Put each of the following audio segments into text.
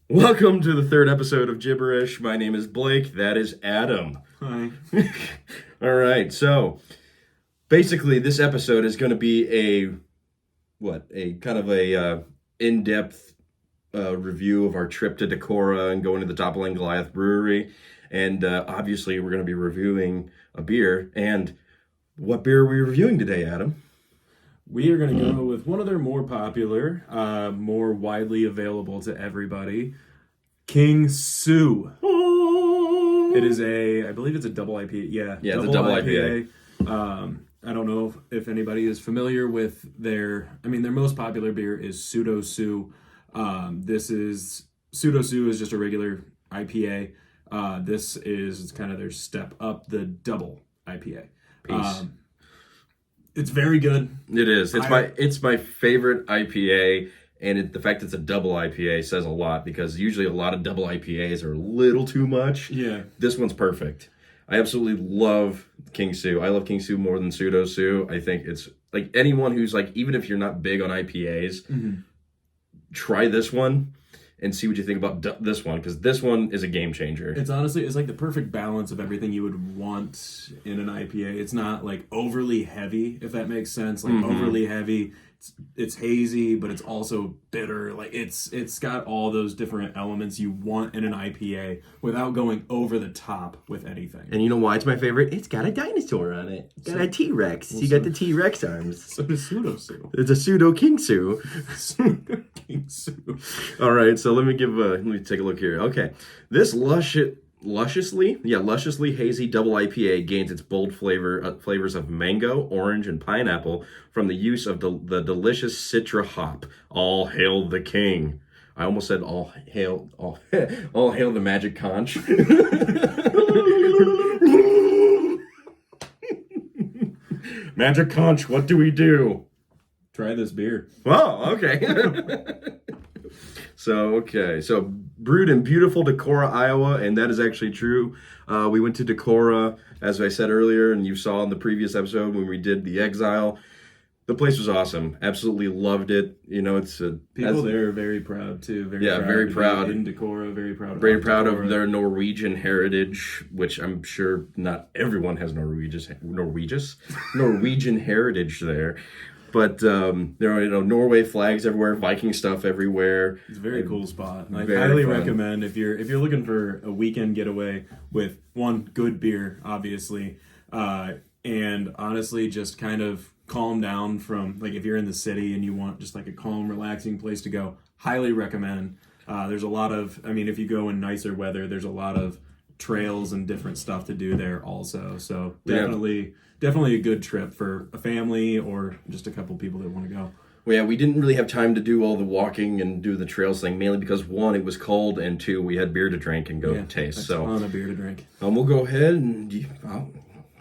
Welcome to the third episode of JBBR-ish. My name is Blake. That is Adam. Hi. All right. So basically, this episode is going to be a kind of a in-depth review of our trip to Decorah and going to the Dublin Goliath brewery. And obviously, we're going to be reviewing a beer. And what beer are we reviewing today, Adam? We are going to go with one of their more popular, more widely available to everybody, King Sue. It is I believe it's a double IPA. Yeah, it's a double IPA. I don't know if anybody is familiar with their most popular beer is Pseudo-Seltzer. Pseudo-Seltzer is just a regular IPA. It's kind of their step up, the double IPA. Peace. It's very good. It is. It's my favorite IPA, and the fact it's a double IPA says a lot because usually a lot of double IPAs are a little too much. Yeah. This one's perfect. I absolutely love King Sue. I love King Sue more than Pseudo-Seltzer. I think it's like anyone who's like, even if you're not big on IPAs, try this one and see what you think about this one, because this one is a game changer. It's like the perfect balance of everything you would want in an IPA. It's not like overly heavy, if that makes sense. Like overly heavy. It's hazy, but it's also bitter. Like it's got all those different elements you want in an IPA without going over the top with anything. And you know why it's my favorite? It's got a dinosaur on it. It's got a T-Rex. You got the T-Rex arms. So does Pseudo-Seltzer. It's a pseudo King Sue. King Sue. All right, so let me take a look here. Okay, this lusciously hazy double IPA gains its bold flavors of mango, orange, and pineapple from the use of the delicious Citra hop. All hail the king. I almost said all hail the magic conch. Magic conch, what do we do? Try this beer. Oh, okay. So brewed in beautiful Decorah, Iowa, and that is actually true. We went to Decorah, as I said earlier, and you saw in the previous episode when we did the Exile. The place was awesome. Absolutely loved it. You know, People there are very proud too. Very proud in Decorah. Very proud of their Norwegian heritage, which I'm sure not everyone has Norwegian heritage there. But there are Norway flags everywhere, Viking stuff everywhere. It's a very cool spot. I highly recommend if you're looking for a weekend getaway with one good beer, obviously, and honestly just kind of calm down from, like, if you're in the city and you want just like a calm, relaxing place to go. Highly recommend. There's a lot of, if you go in nicer weather, there's a lot of trails and different stuff to do there also. So definitely a good trip for a family or just a couple people that want to go. Well, yeah, we didn't really have time to do all the walking and do the trails thing, mainly because one, it was cold, and two, we had beer to drink and go taste. So on a beer to drink. We'll go ahead and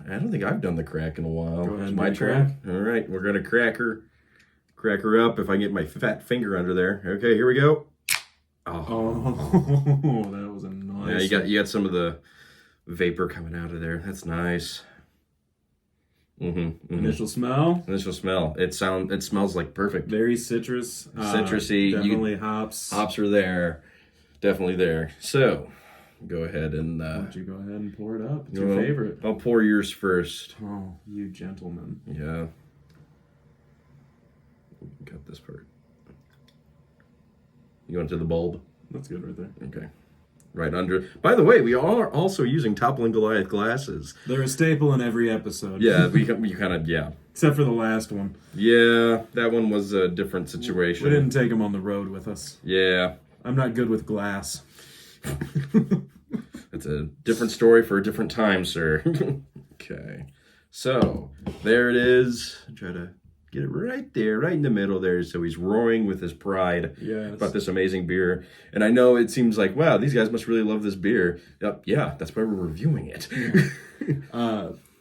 I don't think I've done the crack in a while. Go ahead. It's my turn. All right, we're gonna crack her up. If I can get my fat finger under there. Okay, here we go. Oh, that was a nice. Yeah, you got some of the vapor coming out of there. That's nice. Initial smell. It smells like perfect. Very citrus. Citrusy. Definitely hops. Hops are there. Definitely there. So, go ahead and... why don't you go ahead and pour it up? It's your favorite. I'll pour yours first. Oh, you gentleman. Yeah. Got this part. You want to the bulb? That's good right there. Okay. Right under. By the way, we are also using Dublin Goliath glasses. They're a staple in every episode. Yeah, we kind of, yeah. Except for the last one. Yeah, that one was a different situation. We didn't take them on the road with us. Yeah. I'm not good with glass. It's a different story for a different time, sir. Okay. So, there it is. Try to get it right there, right in the middle there. So he's roaring with his pride about this amazing beer. And I know it seems like, wow, these guys must really love this beer. Yeah, that's why we're reviewing it.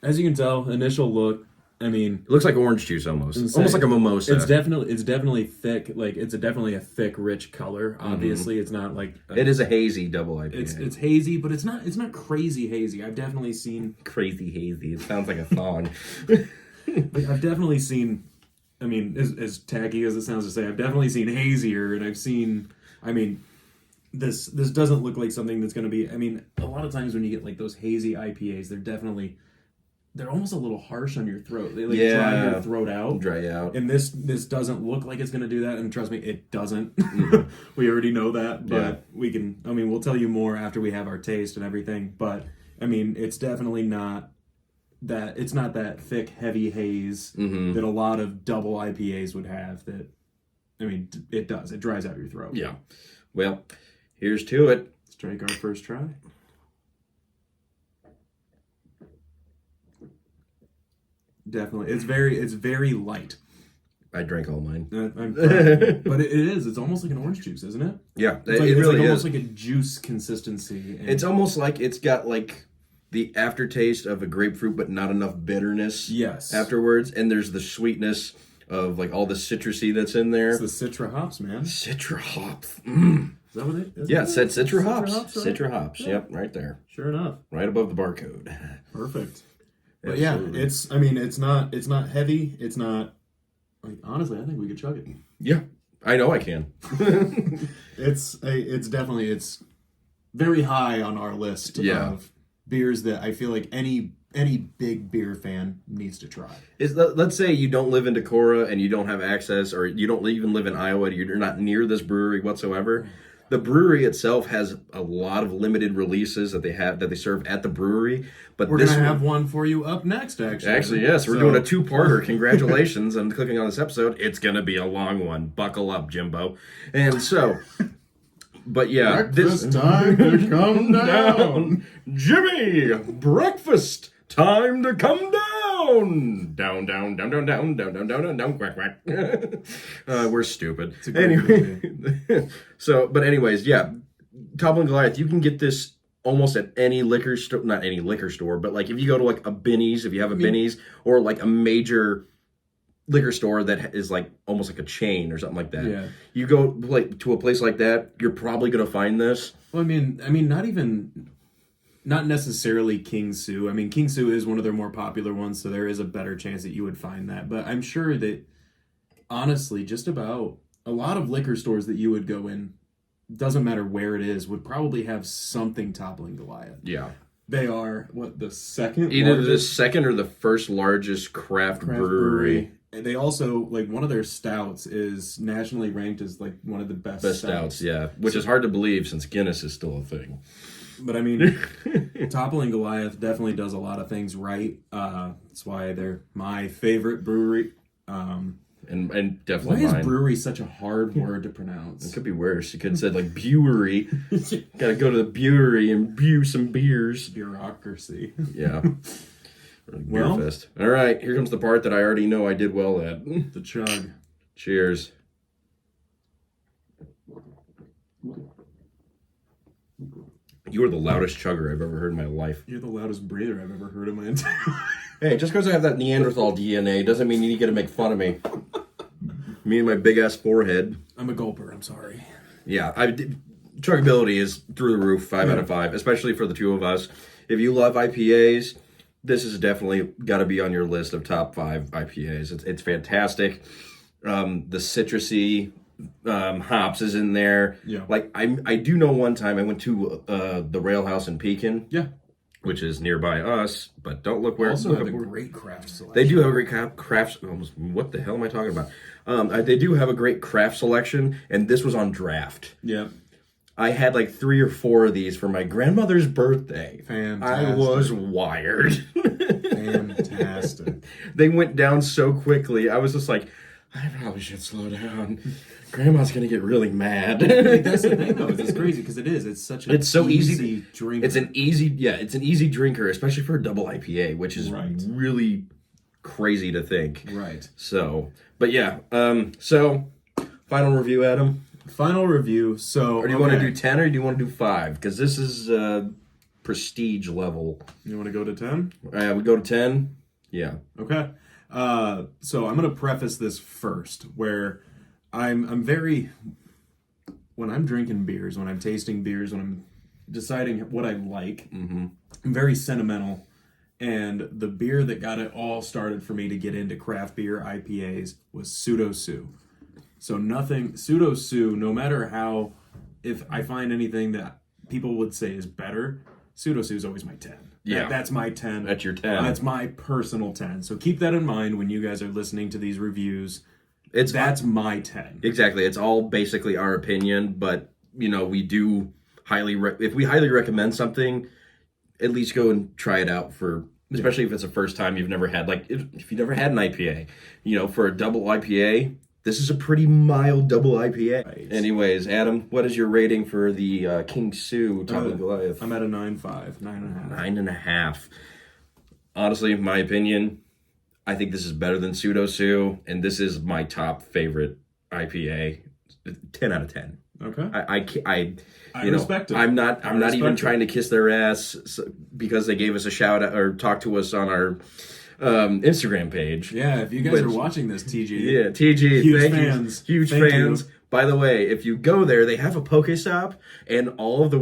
As you can tell, initial look, it looks like orange juice almost. Almost like a mimosa. It's definitely thick. Like, it's definitely a thick, rich color. Obviously, it's not like it is a hazy double IPA. It's hazy, but it's not crazy hazy. I've definitely seen crazy hazy. It sounds like a song. I've definitely seen. As tacky as it sounds to say, I've definitely seen hazier, and I've seen. this doesn't look like something that's going to be. I mean, a lot of times when you get like those hazy IPAs, they're almost a little harsh on your throat. They dry your throat out. Dry out. And this doesn't look like it's going to do that. And trust me, it doesn't. We already know that. But we'll tell you more after we have our taste and everything. But, I mean, it's definitely not that. It's not that thick, heavy haze that a lot of double IPAs would have. That, I mean, it does. It dries out your throat. Yeah. Well, here's to it. Let's take our first try. Definitely, it's very light. I drank all mine, but it is. It's almost like an orange juice, isn't it? Yeah, it's really almost like a juice consistency. It's almost like it's got like the aftertaste of a grapefruit, but not enough bitterness. Yes. Afterwards, and there's the sweetness of like all the citrusy that's in there. It's the Citra hops, man. Citra hops. Is that what it is? Yeah, it said Citra hops. Right? Citra hops. Yeah. Yep, right there. Sure enough. Right above the barcode. Perfect. But absolutely. It's not heavy. It's not, like, honestly, I think we could chug it. Yeah, I know I can. It's very high on our list of beers that I feel like any big beer fan needs to try. Let's say you don't live in Decorah and you don't have access, or you don't even live in Iowa, you're not near this brewery whatsoever. The brewery itself has a lot of limited releases that they serve at the brewery. But we're gonna have one for you up next. Actually, yes, we're doing a two-parter. Congratulations on clicking on this episode. It's gonna be a long one. Buckle up, Jimbo. And so, but yeah, breakfast time to come down, Jimmy. Breakfast time to come down. Down, quack, quack. We're stupid. Anyway, so, but anyways, yeah, Dublin Goliath, you can get this almost at any liquor store, not any liquor store, but like if you go to like a Binny's, if you have a Binny's, or like a major liquor store that is like almost like a chain or something like that. Yeah. You go like to a place like that, you're probably going to find this. Well, I mean, not necessarily King Sue. I mean, King Sue is one of their more popular ones, so there is a better chance that you would find that. But I'm sure that, honestly, just about a lot of liquor stores that you would go in, doesn't matter where it is, would probably have something toppling Goliath. Yeah. They are, the second Either largest? the second or the first largest craft brewery. And they also, like, one of their stouts is nationally ranked as, like, one of the best stouts, yeah. Which is hard to believe since Guinness is still a thing. But I mean, Toppling Goliath definitely does a lot of things right. That's why they're my favorite brewery. And definitely why mine. is brewery such a hard word to pronounce? It could be worse. You could have said like brewery. Gotta go to the brewery and brew some beers. Bureaucracy. Yeah. Beer fest. All right, here comes the part that I already know I did well at. The chug. Cheers. You are the loudest chugger I've ever heard in my life. You're the loudest breather I've ever heard in my entire life. Hey, just because I have that Neanderthal DNA doesn't mean you get to make fun of me. Me and my big-ass forehead. I'm a gulper, I'm sorry. Yeah, chuggability is through the roof, 5 out of 5, especially for the two of us. If you love IPAs, this is definitely got to be on your list of top 5 IPAs. It's fantastic. The citrusy hops is in there. Yeah. Like I do know one time I went to the Rail House in Pekin. Yeah. Which is nearby us, but don't look where. Also have a great craft selection. They do have a great craft. What the hell am I talking about? They do have a great craft selection, and this was on draft. Yeah. I had like 3 or 4 of these for my grandmother's birthday. Fantastic. I was wired. Fantastic. They went down so quickly. I was just like, I probably should slow down. Grandma's gonna get really mad. Like, that's the thing, though. It's crazy because it is. It's such an easy drinker. It's an easy drinker, especially for a double IPA, which is really crazy to think. Right. So, but yeah. So, final review, Adam. Final review. So, or do you want to do 10 or do you want to do 5? Because this is prestige level. You want to go to 10? We go to 10. Yeah. Okay. So I'm going to preface this first, where I'm very, when I'm drinking beers, when I'm tasting beers, when I'm deciding what I like, I'm very sentimental. And the beer that got it all started for me to get into craft beer IPAs was Pseudo-Seltzer. So Pseudo-Seltzer, no matter how if I find anything that people would say is better, Pseudo-Seltzer is always my 10. Yeah. That's my 10. That's your 10. That's my personal 10. So keep that in mind when you guys are listening to these reviews. That's my 10. Exactly. It's all basically our opinion, but, we do if we highly recommend something, at least go and try it out especially if it's the first time you've never had, like, if you've never had an IPA, for a double IPA, this is a pretty mild double IPA. Right. Anyways, Adam, what is your rating for the King Sue Dublin Goliath? I'm at a 9.5, 9.5. 9.5. Honestly, in my opinion, I think this is better than Pseudo-Seltzer, and this is my top favorite IPA. 10 out of 10. Okay. I respect it. I'm not even trying to kiss their ass because they gave us a shout out or talked to us on our Instagram page. Yeah, if you guys are watching this, TG. Yeah, TG. Huge fans. Huge fans. By the way, if you go there, they have a Pokestop, and all of the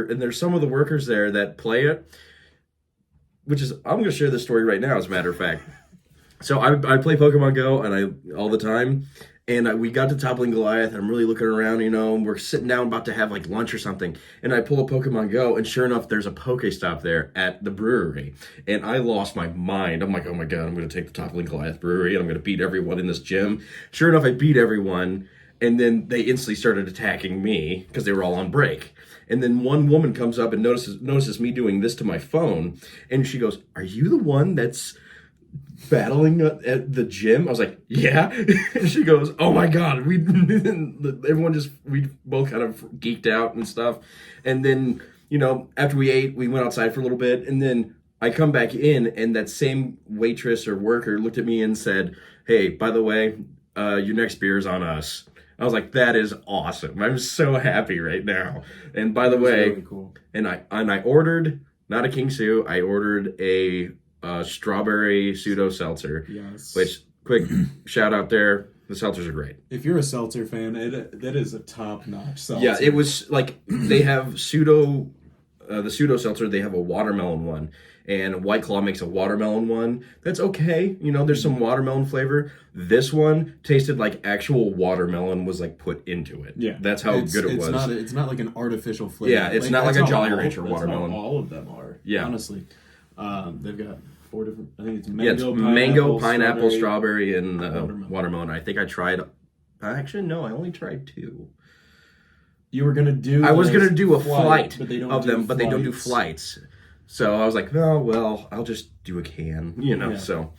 and there's some of the workers there that play it, which is, I'm going to share this story right now, as a matter of fact. So I play Pokemon Go all the time. And we got to Dublin Goliath, and I'm really looking around, and we're sitting down about to have, like, lunch or something. And I pull a Pokemon Go, and sure enough, there's a Pokestop there at the brewery. And I lost my mind. I'm like, oh, my God, I'm going to take the Dublin Goliath brewery, and I'm going to beat everyone in this gym. Sure enough, I beat everyone, and then they instantly started attacking me because they were all on break. And then one woman comes up and notices me doing this to my phone, and she goes, "Are you the one that's battling at the gym?" I was like, "Yeah." And she goes, "Oh my God." We both kind of geeked out and stuff. And then, after we ate, we went outside for a little bit. And then I come back in, and that same waitress or worker looked at me and said, "Hey, by the way, your next beer is on us." I was like, that is awesome. I'm so happy right now. And by the way, really cool. and I ordered, not a King Sue, I ordered a strawberry Pseudo-Seltzer. Yes. Which, quick shout out there, the seltzers are great. If you're a seltzer fan, that is a top-notch seltzer. Yeah, it was like, they have the Pseudo-Seltzer, they have a watermelon one. And White Claw makes a watermelon one. That's okay. There's some watermelon flavor. This one tasted like actual watermelon was, like, put into it. Yeah. That's how good it was. It's not like an artificial flavor. Yeah, it's not like a Jolly Rancher watermelon. All of them are. Yeah. Honestly. They've got 4 different, I think it's mango, pineapple, strawberry, and watermelon. I think I tried, actually, no, I only tried 2. You were going to do I was going to do a flight of them, but they don't do flights. flights. So I was like, oh, well, I'll just do a can, Yeah. So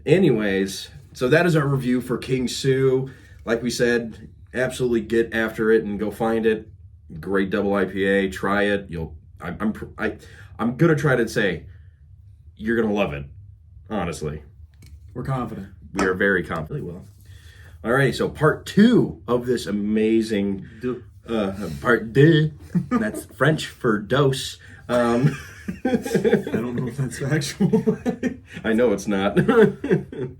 anyways, so that is our review for King Sue. Like we said, absolutely get after it and go find it. Great double IPA. Try it. I'm going to try to say you're going to love it, honestly. We're confident. We are very confident. Well, all right, so part 2 of this amazing part 2. That's French for dose. I don't know if that's actual. I know it's not. What do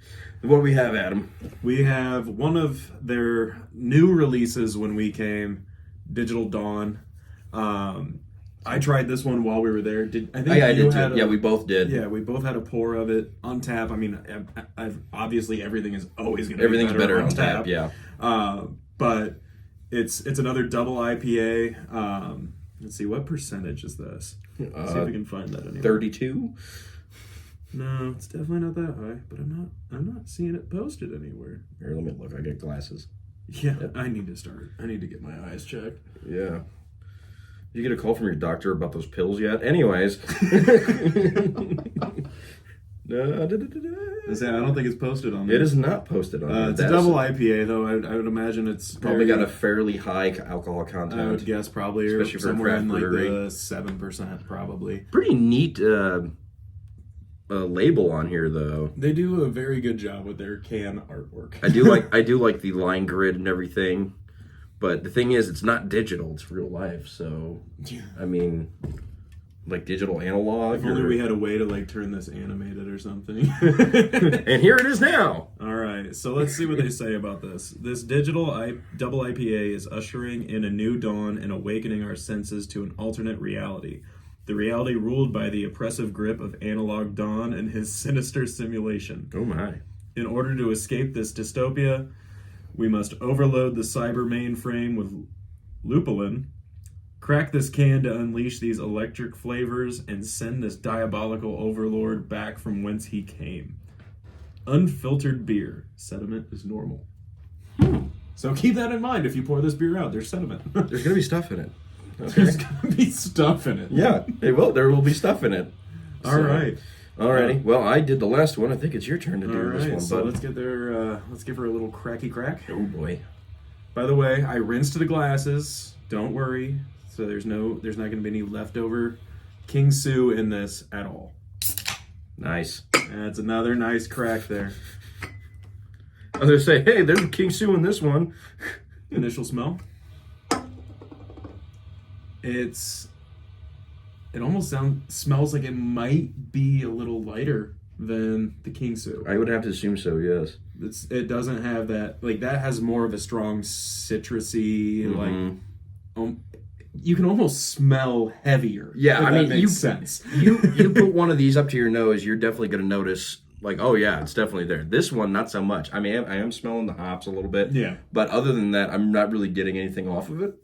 we have, Adam? We have one of their new releases when we came, Digital Dawn. I tried this one while we were there. I did too. Yeah, we both did. Yeah, we both had a pour of it on tap. I mean, obviously everything is always going to be better on tap. Yeah. But it's another double IPA. Let's see, what percentage is this? Let's see if we can find that anywhere. 32? No, it's definitely not that high, but I'm not seeing it posted anywhere. Here, let me look. I get glasses. Yeah, yep. I need to get my eyes checked. Yeah. Did you get a call from your doctor about those pills yet? Anyways. I don't think it's posted on there. It is not posted on there. It's a double IPA, though. I would imagine it's probably got a fairly high alcohol content. I would guess probably, especially for somewhere in like brewery. the 7% probably. Pretty neat label on here, though. They do a very good job with their can artwork. I do like the line grid and everything, but the thing is, it's not digital; it's real life. So, yeah. I mean, like digital analog. If only we had a way to like turn this animated or something. And here it is now. All right, so let's see what they say about this. This digital double IPA is ushering in a new dawn and awakening our senses to an alternate reality. The reality ruled by the oppressive grip of analog Don and his sinister simulation. Oh my. In order to escape this dystopia, we must overload the cyber mainframe with lupulin, Crack this can to unleash these electric flavors and send this diabolical overlord back from whence he came. Unfiltered beer. Sediment is normal. So keep that in mind if you pour this beer out. There's sediment. There's going to be stuff in it. Okay. There's going to be stuff in it. Yeah, there will be stuff in it. All right. Alrighty. Well, I did the last one. I think it's your turn to do this one. So bud. let's get there. Let's give her a little cracky crack. Oh boy. By the way, I rinsed the glasses. Don't worry. So there's not going to be any leftover King Sue in this at all. Nice. That's another nice crack there. I was gonna say, hey, there's a King Sue in this one. Initial smell. It almost smells like it might be a little lighter than the King Sue. I would have to assume so. Yes. It doesn't have that, like, that has more of a strong citrusy, like, you can almost smell heavier. Yeah, I mean, makes sense. you put one of these up to your nose, you're definitely going to notice, like, oh yeah, it's definitely there. This one, not so much. I mean, I am smelling the hops a little bit. Yeah. But other than that, I'm not really getting anything off of it.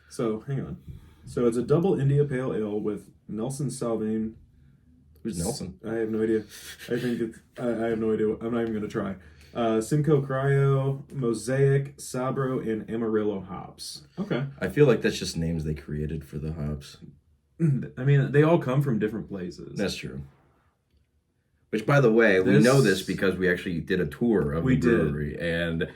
So, hang on. So, it's a double India Pale Ale with Nelson Sauvin. Who's Nelson? I have no idea. I have no idea. I'm not even going to try. Simcoe Cryo, Mosaic, Sabro, and Amarillo hops. Okay. I feel like that's just names they created for the hops. I mean, they all come from different places. That's true. Which, by the way, we know this because we actually did a tour of the brewery. And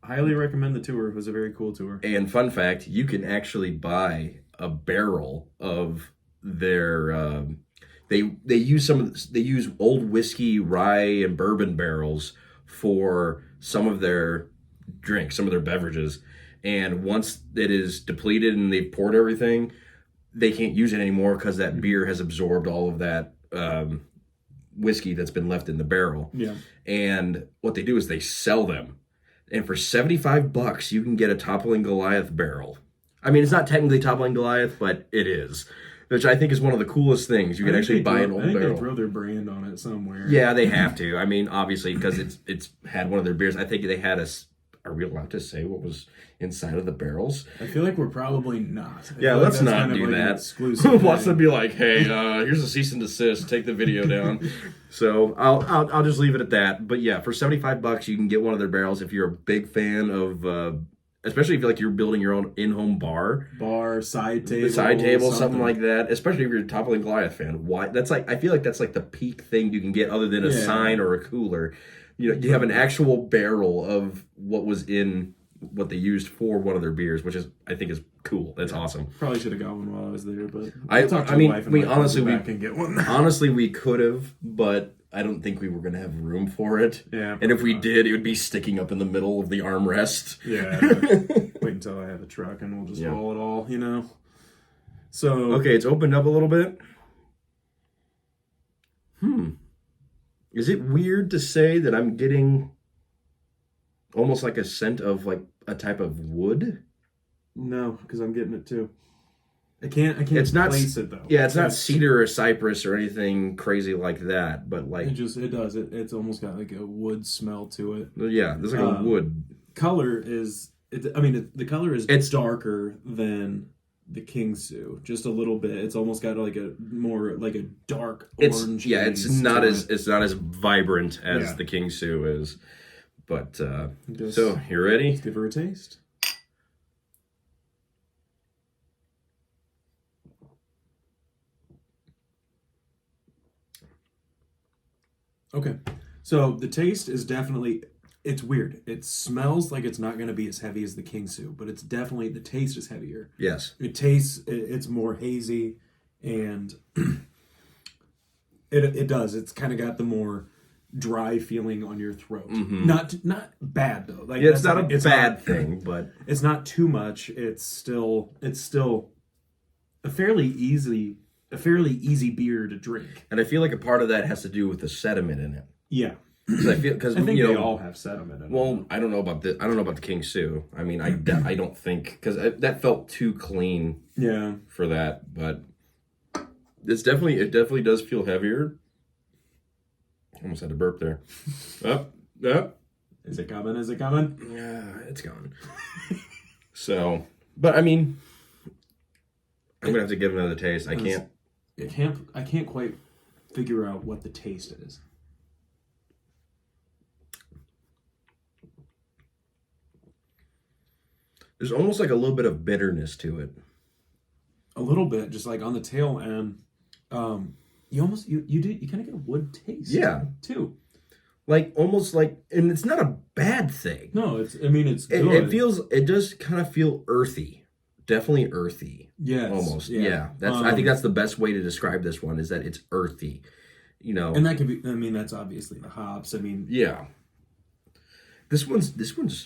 highly recommend the tour. It was a very cool tour. And fun fact, you can actually buy a barrel of their... They use old whiskey, rye, and bourbon barrels for some of their drinks, some of their beverages. And once it is depleted and they've poured everything, they can't use it anymore because that beer has absorbed all of that whiskey that's been left in the barrel. Yeah. And what they do is they sell them. And for $75, you can get a Toppling Goliath barrel. I mean, it's not technically Toppling Goliath, but it is. Which I think is one of the coolest things. You can actually buy an old barrel. They throw their brand on it somewhere. Yeah, they have to. I mean, obviously, because it's had one of their beers. I think they had Are we allowed to say what was inside of the barrels? I feel like we're probably not. Yeah, let's not do that. Exclusive. Watch them be like, hey, here's a cease and desist. Take the video down. So I'll just leave it at that. But yeah, for $75, you can get one of their barrels if you're a big fan of. Especially if you're building your own in-home bar, side table, something like that. Especially if you're a Toppling Goliath fan, why? That's like, I feel like that's like the peak thing you can get, other than a sign or a cooler. You know, you have an actual barrel of what was in what they used for one of their beers, which I think is cool. That's awesome. Probably should have got one while I was there, but honestly, we could have, but I don't think we were going to have room for it. Yeah. And if we did, it would be sticking up in the middle of the armrest. Yeah. Wait until I have a truck and we'll just haul it all, you know? So. Okay, it's opened up a little bit. Is it weird to say that I'm getting almost like a scent of like a type of wood? No, because I'm getting it too. I can't place it though. Yeah, it's not cedar or cypress or anything crazy like that, but like it does. It's almost got like a wood smell to it. Yeah, there's like a wood. The color is darker than the King Sue, just a little bit. It's almost got like a more like a dark orange. It's not as vibrant as the King Sue is. But so you ready? Let's give her a taste. Okay, so the taste is definitely, it's weird. It smells like it's not going to be as heavy as the King Sue, but it's definitely, the taste is heavier. Yes. It's more hazy, and it does. It's kind of got the more dry feeling on your throat. Mm-hmm. Not bad though. Like it's not a bad thing, but it's not too much. It's still a fairly easy beer to drink. And I feel like a part of that has to do with the sediment in it. Yeah. Because I think they all have sediment in it. Well, I don't know about the King Sue. I mean, I don't think, because that felt too clean. Yeah. For that, but it definitely does feel heavier. Almost had to burp there. Up. Is it coming? Yeah, it's gone. So, but I mean, I'm gonna have to give it another taste. I can't quite figure out what the taste is. There's almost like a little bit of bitterness to it. A little bit, just like on the tail end. You kind of get a wood taste. Yeah. Too. Like almost like, and it's not a bad thing. No, it's good. It does kind of feel earthy. Definitely earthy. Yes. Almost. Yeah. I think that's the best way to describe this one, is that it's earthy. You know. And that can be, that's obviously the hops. Yeah. This one's different.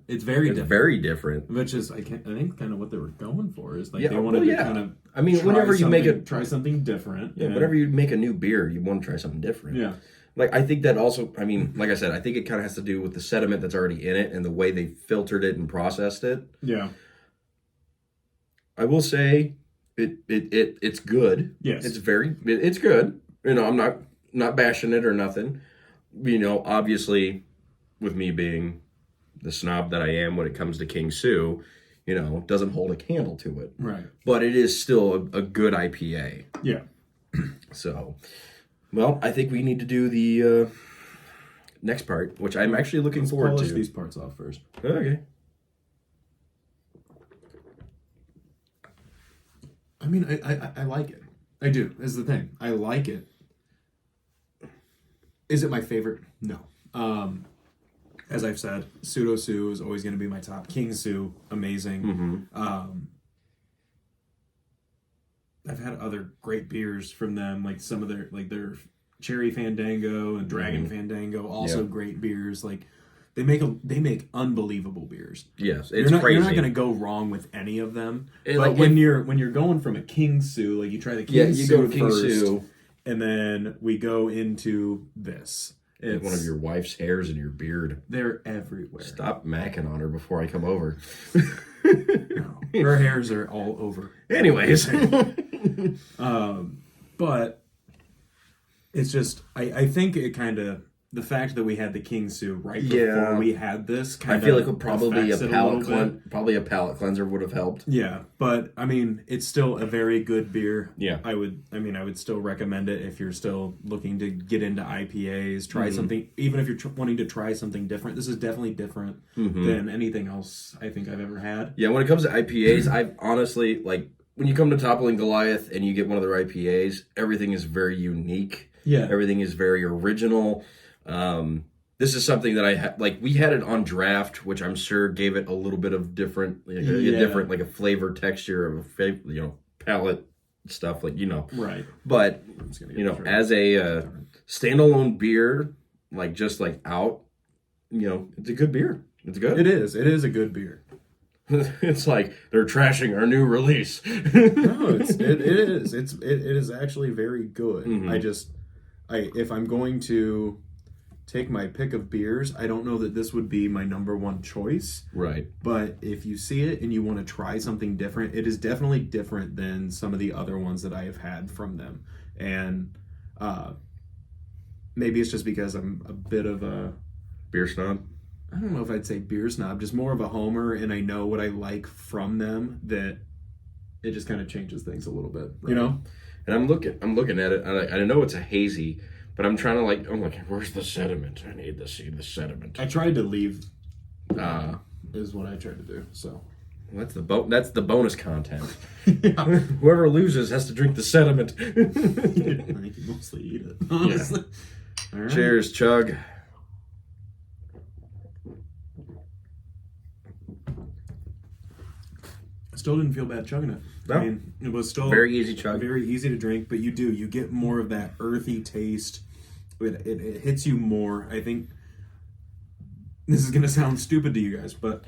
It's very different. Very different. Which is, I think, kind of what they were going for, is like they wanted to kind of. Whenever you try something different. Yeah. Whenever you make a new beer, you want to try something different. Yeah. Like, I think that also, like I said, I think it kind of has to do with the sediment that's already in it and the way they filtered it and processed it. Yeah. I will say it's good. Yes. It's good. I'm not bashing it or nothing. Obviously, with me being the snob that I am when it comes to King Sue, doesn't hold a candle to it. Right. But it is still a good IPA. Yeah. So, well, I think we need to do the next part, which I'm actually looking forward to. Polish these parts off first. Okay. I like it. I do, is the thing. I like it. Is it my favorite? No. As I've said, Pseudo-Sue is always going to be my top. King Sue, amazing. Mm-hmm. I've had other great beers from them, like some of their Cherry Fandango and Dragon Fandango, also great beers. Like they make unbelievable beers. Yes, it's crazy. crazy. You're not going to go wrong with any of them. But when you're going from a King Sue, like you try the King Sue first, and then we go into this. It's one of your wife's hairs in your beard. They're everywhere. Stop macking on her before I come over. No, her hairs are all over. Anyways. But it's just, I think it kind of, the fact that we had the King Sue right before we had this kind of, I feel like probably a palate cleanser would have helped. Yeah, but it's still a very good beer. Yeah. I would still recommend it if you're still looking to get into IPAs, try something, even if you're wanting to try something different. This is definitely different than anything else I think I've ever had. Yeah, when it comes to IPAs, I've honestly, like, when you come to Dublin Goliath and you get one of their IPAs, everything is very unique. Yeah. Everything is very original. This is something that I had, like, we had it on draft, which I'm sure gave it a little bit of different, like a flavor, texture of palate stuff, Right. But, as a standalone beer, like, just like out, it's a good beer. It's good. It is a good beer. It's like they're trashing our new release. No, it is. It is actually very good. If I'm going to take my pick of beers, I don't know that this would be my number one choice. Right. But if you see it and you want to try something different, it is definitely different than some of the other ones that I have had from them. And maybe it's just because I'm a bit of a beer snob. I don't know if I'd say beer snob, just more of a homer, and I know what I like from them, that it just kind of changes things a little bit, right. And I'm looking at it, and I know it's a hazy, but I'm trying to I'm like, where's the sediment? I need to see the sediment. I tried to leave. Is what I tried to do. So that's the bonus content. Whoever loses has to drink the sediment. I think you mostly eat it. Honestly. Yeah. All right. Cheers, chug. Still didn't feel bad chugging it. No. It was still very easy chug, very easy to drink. But you get more of that earthy taste. It hits you more. I think this is gonna sound stupid to you guys, but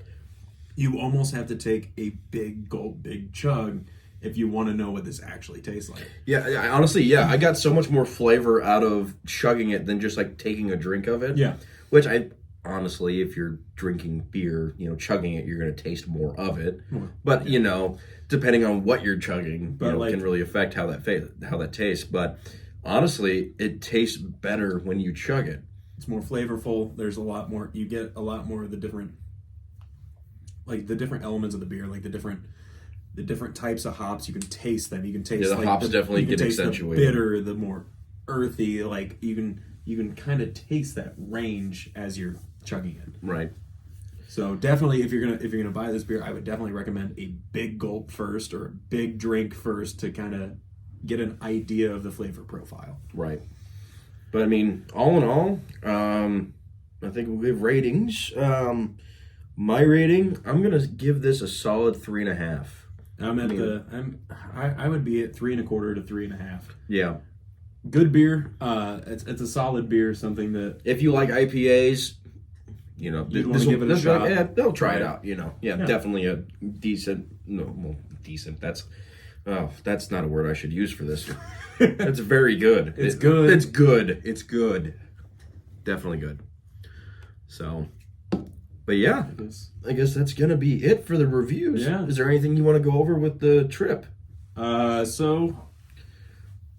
you almost have to take a big gulp, big chug if you want to know what this actually tastes like. Yeah, honestly, I got so much more flavor out of chugging it than just like taking a drink of it. Yeah, which honestly, if you're drinking beer, chugging it, you're going to taste more of it. But, depending on what you're chugging, can really affect how that tastes. But honestly, it tastes better when you chug it. It's more flavorful. There's a lot more, you get a lot more of the different elements of the beer, like the different the different types of hops. You can taste them. You can taste the hops definitely get accentuated. The bitter, the more earthy. Like you can kind of taste that range as you're chugging it. Right. So definitely, if you're gonna buy this beer, I would definitely recommend a big gulp first or a big drink first to kind of get an idea of the flavor profile. Right. But I mean, all in all, I think we'll give ratings. My rating, I'm gonna give this a solid 3.5. I would be at 3.25 to 3.5. Yeah. Good beer. It's a solid beer. Something that if you like IPAs, you'd want to give it a shot. Yeah, they'll try it out. Yeah, definitely a decent. Decent. That's not a word I should use for this. It's very good. It's good. It's good. It's good. Definitely good. So, but yeah, I guess that's gonna be it for the reviews. Yeah. Is there anything you want to go over with the trip? So,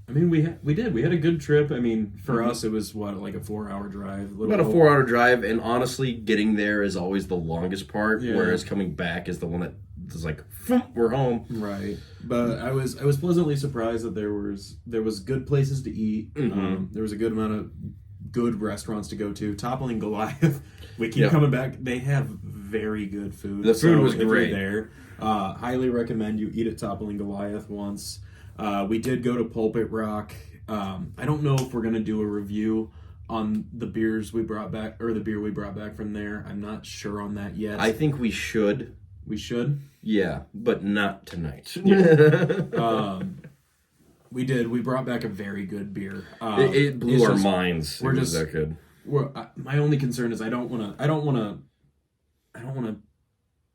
I mean, we had a good trip. I mean, for us, it was like a 4-hour drive. About a 4-hour drive, and honestly, getting there is always the longest part. Yeah. Whereas coming back is the one that is like, we're home. Right. But I was pleasantly surprised that there was good places to eat. Mm-hmm. There was a good amount of good restaurants to go to. Toppling Goliath, we keep coming back. They have very good food. The food was great. If you're there, highly recommend you eat at Toppling Goliath once. We did go to Pulpit Rock. I don't know if we're gonna do a review on the beers we brought back or the beer we brought back from there. I'm not sure on that yet. I think we should. We should. Yeah, but not tonight. We did. We brought back a very good beer. It blew our minds. We're just that good. My only concern is I don't want to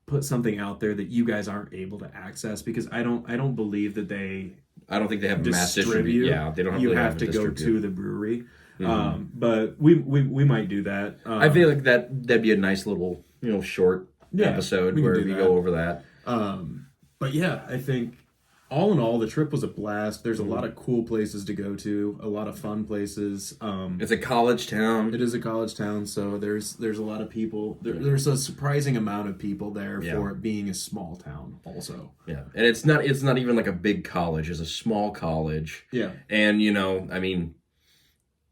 put something out there that you guys aren't able to access because I don't believe that they. I don't think they have mass distribute. Yeah, they don't. You really have to go to the brewery. Mm-hmm. But we might do that. I feel like that'd be a nice little short episode where we go over that. But yeah, I think all in all, the trip was a blast. There's a lot of cool places to go to, a lot of fun places. It's a college town. It is a college town, so there's a lot of people. There's a surprising amount of people there for it being a small town. Also, yeah, and it's not even like a big college. It's a small college. Yeah, and I mean,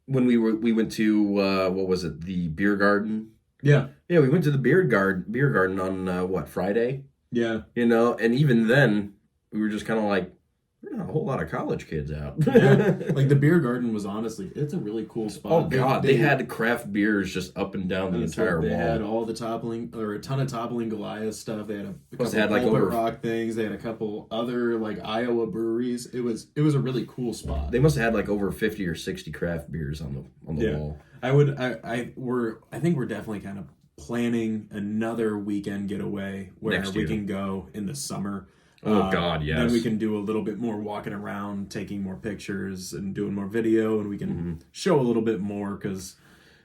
when we went to what was it, the beer garden? Yeah, we went to the beer garden on Friday. Yeah, and even then we were just kind of like, there's not a whole lot of college kids out. Like the beer garden was honestly, it's a really cool spot. Oh God, they had craft beers just up and down the entire wall. They had all the a ton of Toppling Goliath stuff. They had a couple had Pulpit Rock things. They had a couple other like Iowa breweries. It was a really cool spot. They must have had like over 50 or 60 craft beers on the wall. I think we're definitely kind of planning another weekend getaway where we can go in the summer. Oh God, yes. Then we can do a little bit more walking around, taking more pictures, and doing more video, and we can show a little bit more because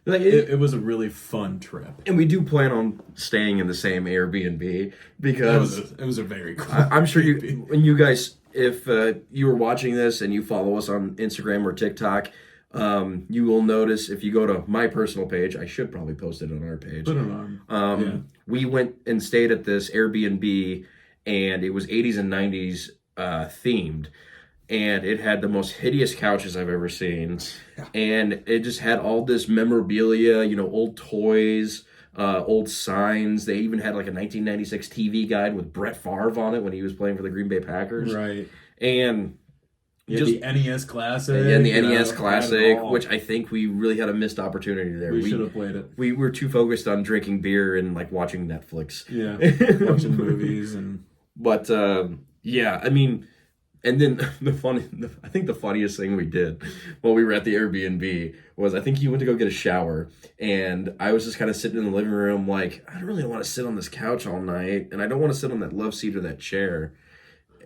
it was a really fun trip. And we do plan on staying in the same Airbnb because it was a very cool. I'm sure you guys, if you were watching this and you follow us on Instagram or TikTok, you will notice if you go to my personal page, I should probably post it on our page. Put it on. We went and stayed at this Airbnb. And it was 80s and 90s themed. And it had the most hideous couches I've ever seen. And it just had all this memorabilia, old toys, old signs. They even had like a 1996 TV guide with Brett Favre on it when he was playing for the Green Bay Packers. Right. And the NES Classic. And the NES Classic, which I think we really had a missed opportunity there. We should have played it. We were too focused on drinking beer and like watching Netflix. Yeah, watching movies and... But I mean, and then I think the funniest thing we did while we were at the Airbnb was I think you went to go get a shower, and I was just kind of sitting in the living room like, I don't really want to sit on this couch all night, and I don't want to sit on that love seat or that chair.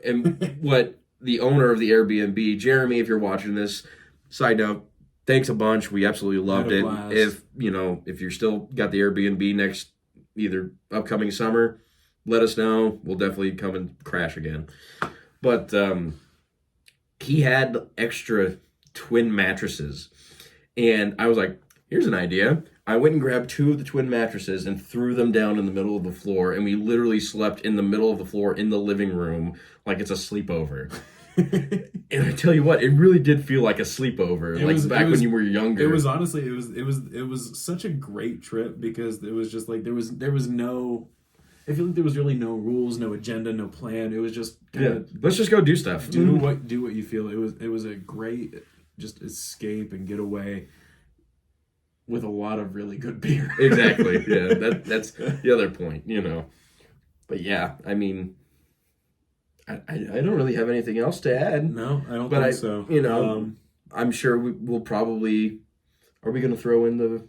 And what the owner of the Airbnb, Jeremy, if you're watching this, side note, thanks a bunch. We absolutely loved it. Blast. If you're still got the Airbnb next either upcoming summer, let us know. We'll definitely come and crash again. But he had extra twin mattresses. And I was like, here's an idea. I went and grabbed 2 of the twin mattresses and threw them down in the middle of the floor, and we literally slept in the middle of the floor in the living room like it's a sleepover. And I tell you what, it really did feel like a sleepover, when you were younger. It was honestly, it was such a great trip because it was just like there was no. I feel like there was really no rules, no agenda, no plan. It was just let's just go do stuff. Do what you feel. It was a great just escape and get away with a lot of really good beer. Exactly. Yeah, that's the other point, But yeah, I mean, I don't really have anything else to add. No, I don't think so. I'm sure we'll probably. Are we going to throw in the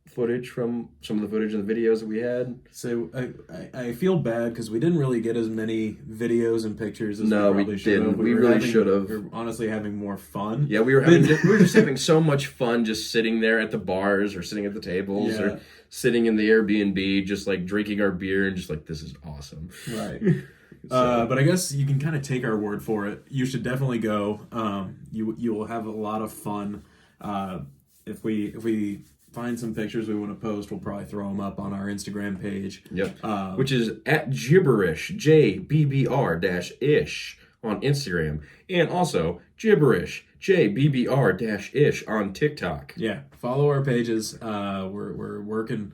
footage from some of the footage of the videos that we had? So I feel bad because we didn't really get as many videos and pictures as we didn't. should have. We really should have. We were honestly having more fun. Yeah, we were just having so much fun just sitting there at the bars or sitting at the tables or sitting in the Airbnb, just like drinking our beer and just like, this is awesome. Right. But I guess you can kind of take our word for it. You should definitely go. You will have a lot of fun. If we find some pictures we want to post, we'll probably throw them up on our Instagram page. Yep. Which is at Gibberish, JBBR-ish on Instagram. And also Gibberish, JBBR-ish on TikTok. Yeah. Follow our pages. We're working.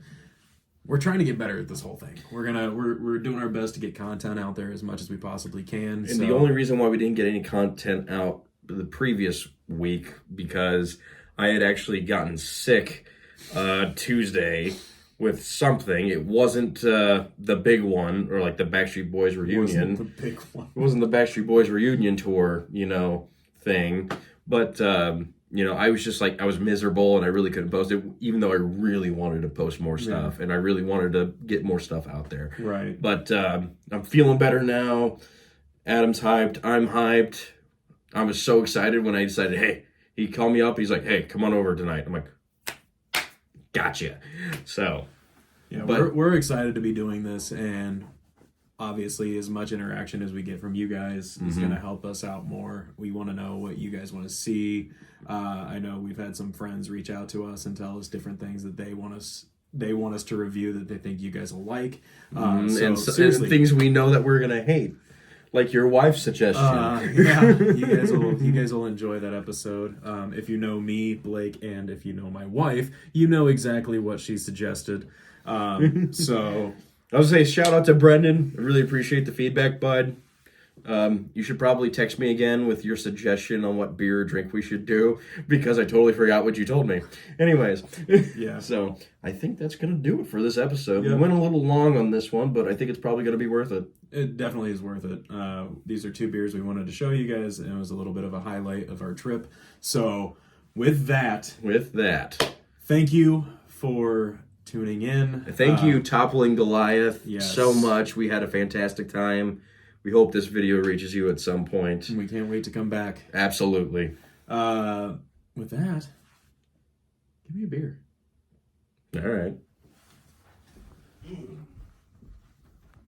We're trying to get better at this whole thing. We're doing our best to get content out there as much as we possibly can. And the only reason why we didn't get any content out the previous week because I had actually gotten sick Tuesday with something. It wasn't the big one or like the Backstreet Boys reunion. It wasn't the big one. It wasn't the Backstreet Boys reunion tour, thing. But I was just like, I was miserable and I really couldn't post it, even though I really wanted to post more stuff and I really wanted to get more stuff out there. Right. But I'm feeling better now. Adam's hyped. I'm hyped. I was so excited when I decided, hey, he called me up. He's like, hey, come on over tonight. I'm like, gotcha. So, yeah, we're excited to be doing this, and obviously as much interaction as we get from you guys is going to help us out more. We want to know what you guys want to see. I know we've had some friends reach out to us and tell us different things that they want us to review that they think you guys will like. And things we know that we're going to hate. Like your wife's suggestion. You guys will enjoy that episode. If you know me, Blake, and if you know my wife, you know exactly what she suggested. So I was gonna say shout out to Brendan. I really appreciate the feedback, bud. You should probably text me again with your suggestion on what beer or drink we should do because I totally forgot what you told me. Anyways, yeah. So I think that's gonna do it for this episode. We went a little long on this one, but I think it's probably gonna be worth it. It definitely is worth it. These are 2 beers we wanted to show you guys, and it was a little bit of a highlight of our trip. So with that, thank you for tuning in. Thank you, Toppling Goliath, so much. We had a fantastic time. We hope this video reaches you at some point. We can't wait to come back. Absolutely. With that, give me a beer. All right.